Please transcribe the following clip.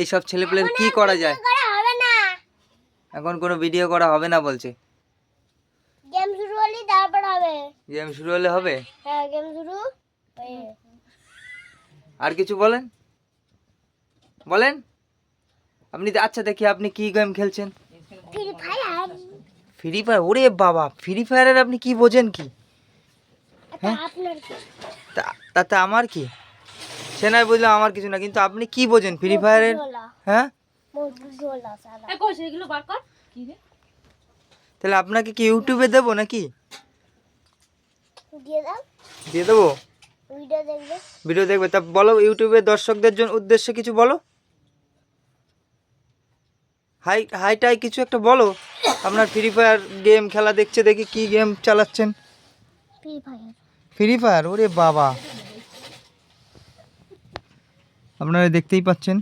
এইসব ছেলেপেলের কি করা যায়? এখন কোনো ভিডিও করা হবে না বলছে। গেম শুরু হলে তারপর হবে। গেম শুরু হলে হবে? হ্যাঁ গেম শুরু। আর কিছু বলেন, বলেন আপনি। আচ্ছা দেখি আপনি কি গেম খেলছেন? Free fire. Free fire? ওরে বাবা, ফ্রি ফায়ারের আপনি কি বোঝেন কি? হ্যাঁ আপনার কি? তাতে আমার কি? সে নয় বুঝলাম, আমার কিছু না, কিন্তু আপনি কি বোঝেন ফ্রি ফায়ারের? হ্যাঁ তাহলে আপনাকে কি ইউটিউবে দেবো নাকি? দিয়ে দাও। দিয়ে দেবো? ভিডিও দেখবে। ভিডিও দেখবে? তা বলো ইউটিউবে দর্শকদের জন্য উদ্দেশ্যে কিছু বলো। হাই হাইটাই কিছু একটা বলো। আপনার ফ্রি ফায়ার গেম খেলা দেখছে, দেখি কি গেম চালাচ্ছেন? Free fire. Free fire? ওরে বাবা, আপনারা দেখতেই পাচ্ছেন।